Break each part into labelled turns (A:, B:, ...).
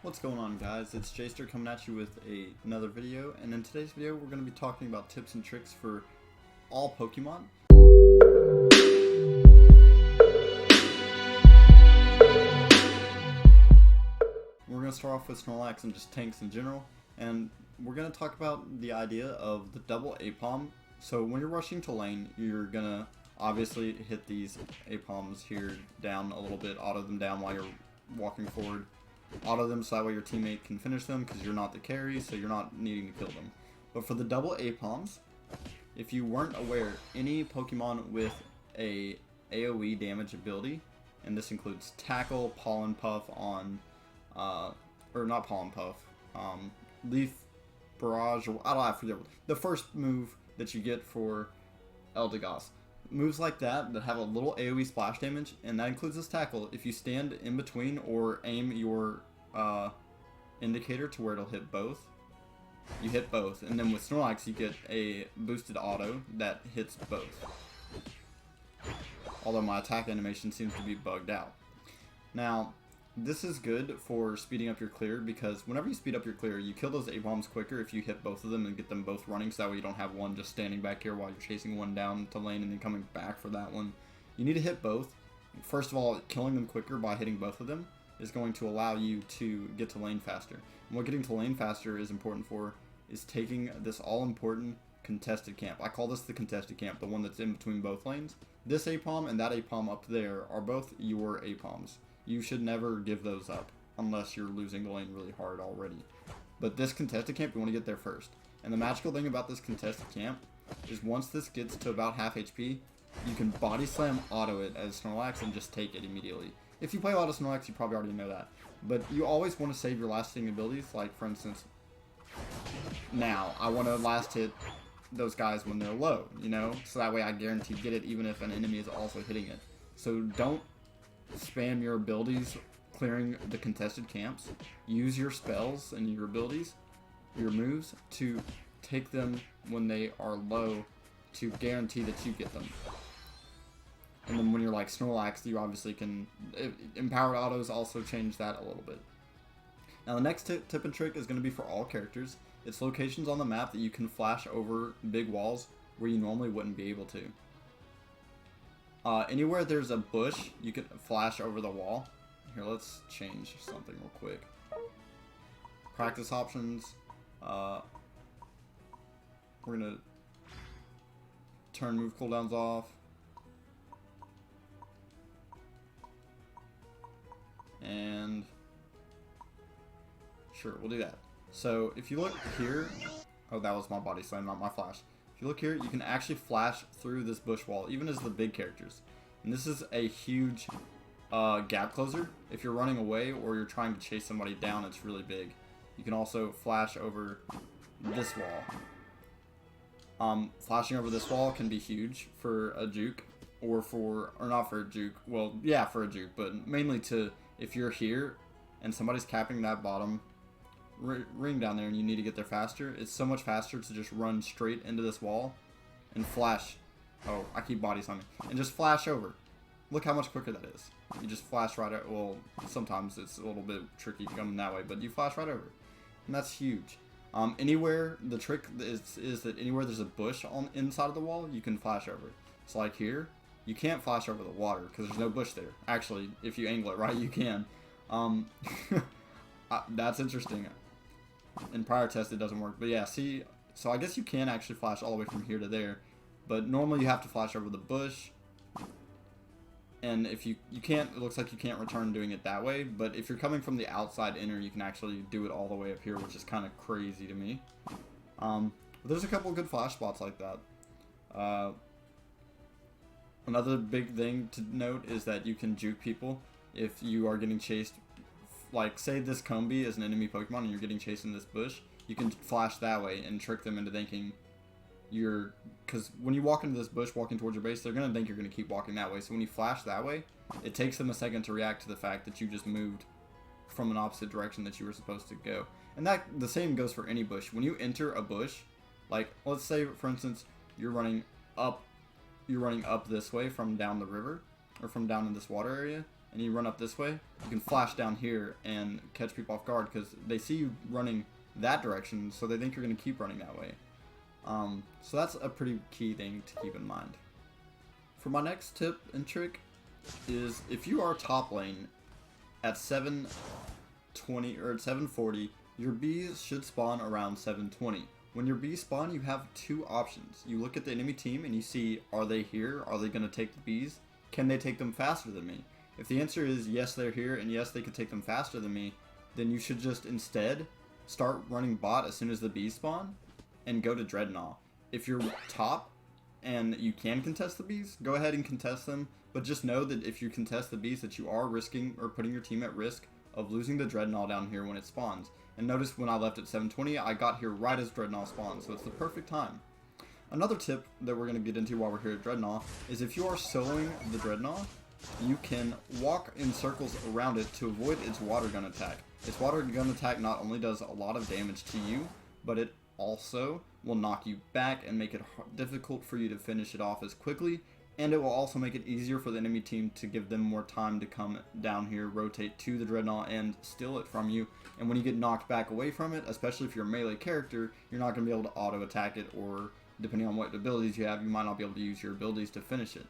A: What's going on, guys? It's Jster coming at you with another video, and in today's video we're going to be talking about tips and tricks for all Pokemon. We're going to start off with Snorlax and just tanks in general, and we're going to talk about the idea of the double A-Palm. So when you're rushing to lane, you're going to obviously hit these A-Palms here down a little bit, auto them down while you're walking forward. Auto them so that way your teammate can finish them because you're not the carry, so you're not needing to kill them. But for the double A-Palms, if you weren't aware, any Pokemon with a AoE damage ability, and this includes Tackle, Pollen Puff on, or not Pollen Puff, Leaf Barrage, or I forget, the first move that you get for Eldegoss. Moves like that have a little AoE splash damage, and that includes this Tackle. If you stand in between or aim your indicator to where it'll hit both, you hit both. And then with Snorlax, you get a boosted auto that hits both. Although my attack animation seems to be bugged out. Now, this is good for speeding up your clear, because whenever you speed up your clear, you kill those A-Bombs quicker if you hit both of them and get them both running, so that way you don't have one just standing back here while you're chasing one down to lane and then coming back for that one. You need to hit both. First of all, killing them quicker by hitting both of them is going to allow you to get to lane faster. And what getting to lane faster is important for is taking this all-important contested camp. I call this the contested camp, the one that's in between both lanes. This A-Palm and that A-Palm up there are both your A-Palms. You should never give those up unless you're losing the lane really hard already. But this contested camp, you want to get there first. And the magical thing about this contested camp is once this gets to about half HP, you can body slam auto it as Snorlax and just take it immediately. If you play a lot of Snorlax, you probably already know that. But you always want to save your last hitting abilities. Like, for instance, now I want to last hit those guys when they're low, you know? So that way I guarantee get it even if an enemy is also hitting it. So don't spam your abilities clearing the contested camps. Use your spells and your abilities, your moves, to take them when they are low to guarantee that you get them. And then when you're like Snorlax, you obviously can... Empowered autos also change that a little bit. Now the next tip and trick is going to be for all characters. It's locations on the map that you can flash over big walls where you normally wouldn't be able to. Anywhere there's a bush, you can flash over the wall. Here, let's change something real quick. Practice options. We're gonna turn move cooldowns off. And sure, we'll do that. So if you look here, oh, that was my body slam, not my flash. If you look here, you can actually flash through this bush wall, even as the big characters. And this is a huge gap closer. If you're running away or you're trying to chase somebody down, it's really big. You can also flash over this wall. Flashing over this wall can be huge for a juke, or not for a juke. Well, yeah, for a juke, but mainly to if you're here and somebody's capping that bottom ring down there and you need to get there faster. It's so much faster to just run straight into this wall and flash. Oh, I keep body slamming. And just flash over. Look how much quicker that is. You just flash right over. Well, sometimes it's a little bit tricky coming that way, but you flash right over. And that's huge. Anywhere, the trick is that anywhere there's a bush on inside of the wall, you can flash over. So like here, you can't flash over the water because there's no bush there. Actually, if you angle it right, you can. That's interesting. In prior tests it doesn't work, but yeah, see, so I guess you can actually flash all the way from here to there, but normally you have to flash over the bush, and if you can't, it looks like you can't return doing it that way, but if you're coming from the outside inner, you can actually do it all the way up here, which is kind of crazy to me. But there's a couple of good flash spots like that. Another big thing to note is that you can juke people if you are getting chased. Like, say this Combi is an enemy Pokemon and you're getting chased in this bush, you can flash that way and trick them into thinking you're... Because when you walk into this bush walking towards your base, they're going to think you're going to keep walking that way. So when you flash that way, it takes them a second to react to the fact that you just moved from an opposite direction that you were supposed to go. And that the same goes for any bush. When you enter a bush, like, let's say, for instance, you're running up this way from down the river, or from down in this water area, and you run up this way, you can flash down here and catch people off guard because they see you running that direction, so they think you're going to keep running that way. So that's a pretty key thing to keep in mind. For my next tip and trick is if you are top lane at 720 or at 740, your bees should spawn around 720. When your bees spawn, you have two options. You look at the enemy team and you see, are they here? Are they going to take the bees? Can they take them faster than me? If the answer is yes, they're here, and yes, they could take them faster than me, then you should just instead start running bot as soon as the bees spawn and go to Dreadnought. If you're top and you can contest the bees, go ahead and contest them, but just know that if you contest the bees that you are risking or putting your team at risk of losing the Dreadnought down here when it spawns. And notice when I left at 720, I got here right as Dreadnought spawned, so it's the perfect time. Another tip that we're going to get into while we're here at Dreadnought is if you are soloing the Dreadnought, you can walk in circles around it to avoid its water gun attack. Its water gun attack not only does a lot of damage to you, but it also will knock you back and make it difficult for you to finish it off as quickly, and it will also make it easier for the enemy team to give them more time to come down here, rotate to the Dreadnought, and steal it from you. And when you get knocked back away from it, especially if you're a melee character, you're not going to be able to auto attack it, or depending on what abilities you have, you might not be able to use your abilities to finish it.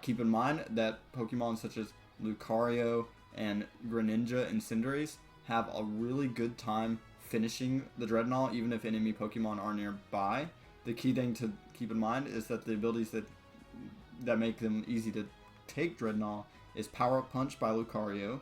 A: Keep in mind that Pokemon such as Lucario and Greninja and Cinderace have a really good time finishing the Dreadnought even if enemy Pokemon are nearby. The key thing to keep in mind is that the abilities that make them easy to take Dreadnought is Power Up Punch by Lucario,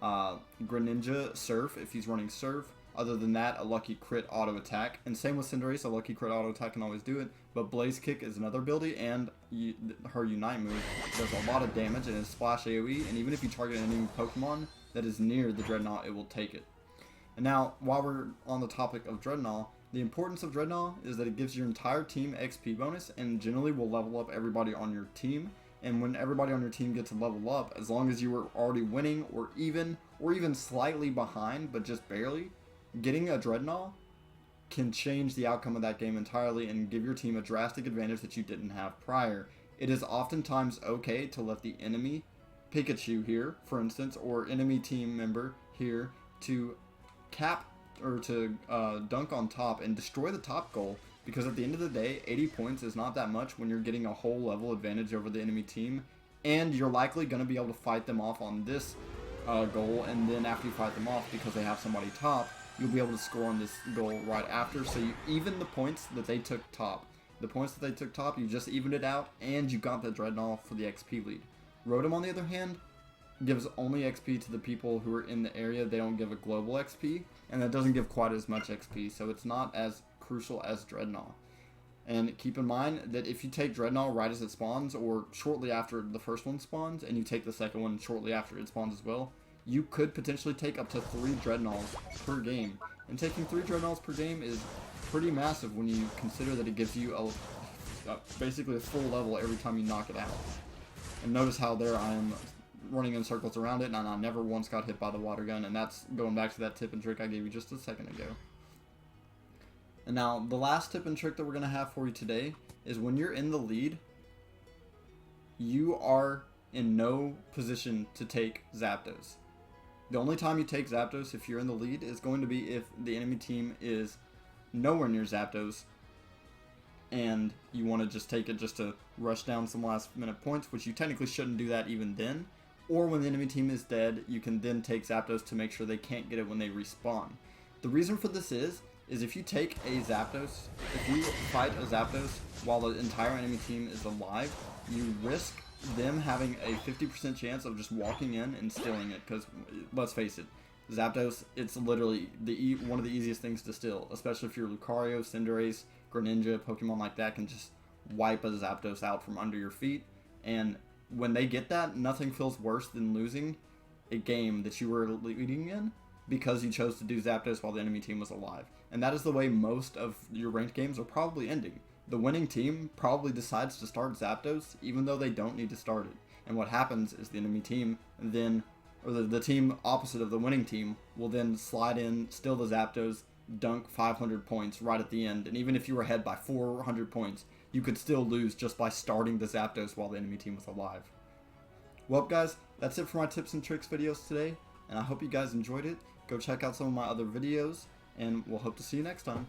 A: Greninja Surf if he's running Surf. Other than that, a Lucky Crit auto attack, and same with Cinderace, a Lucky Crit auto attack can always do it, but Blaze Kick is another ability, and her Unite move does a lot of damage and is Splash AoE, and even if you target an enemy Pokemon that is near the Dreadnought, it will take it. And now, while we're on the topic of Dreadnought, the importance of Dreadnought is that it gives your entire team XP bonus, and generally will level up everybody on your team. And when everybody on your team gets to level up, as long as you were already winning or even slightly behind, but just barely, getting a Dreadnought can change the outcome of that game entirely and give your team a drastic advantage that you didn't have prior. It is oftentimes okay to let the enemy Pikachu here, for instance, or enemy team member here to cap or to dunk on top and destroy the top goal, because at the end of the day, 80 points is not that much when you're getting a whole level advantage over the enemy team, and you're likely going to be able to fight them off on this goal, and then after you fight them off, because they have somebody top, you'll be able to score on this goal right after, so you even the points that they took top. The points that they took top, you just evened it out, and you got the Dreadnought for the XP lead. Rotom, on the other hand, gives only XP to the people who are in the area. They don't give a global XP, and that doesn't give quite as much XP, so it's not as crucial as Dreadnought. And keep in mind that if you take Dreadnought right as it spawns, or shortly after the first one spawns, and you take the second one shortly after it spawns as well, you could potentially take up to 3 Dreadnoughts per game. And taking 3 Dreadnoughts per game is pretty massive when you consider that it gives you basically a full level every time you knock it out. And notice how there I am running in circles around it, and I never once got hit by the water gun, and that's going back to that tip and trick I gave you just a second ago. And now, the last tip and trick that we're going to have for you today is when you're in the lead, you are in no position to take Zapdos. The only time you take Zapdos if you're in the lead is going to be if the enemy team is nowhere near Zapdos and you want to just take it just to rush down some last minute points, which you technically shouldn't do that even then. Or when the enemy team is dead, you can then take Zapdos to make sure they can't get it when they respawn. The reason for this is if you take a Zapdos, if you fight a Zapdos while the entire enemy team is alive, you risk them having a 50% chance of just walking in and stealing it, because let's face it, Zapdos, it's literally one of the easiest things to steal, especially if you're Lucario, Cinderace, Greninja, Pokemon like that can just wipe a Zapdos out from under your feet, and when they get that, nothing feels worse than losing a game that you were leading in because you chose to do Zapdos while the enemy team was alive. And that is the way most of your ranked games are probably ending. The winning team probably decides to start Zapdos even though they don't need to start it. And what happens is the enemy team then, or the team opposite of the winning team, will then slide in, steal the Zapdos, dunk 500 points right at the end. And even if you were ahead by 400 points, you could still lose just by starting the Zapdos while the enemy team was alive. Well, guys, that's it for my tips and tricks videos today, and I hope you guys enjoyed it. Go check out some of my other videos, and we'll hope to see you next time.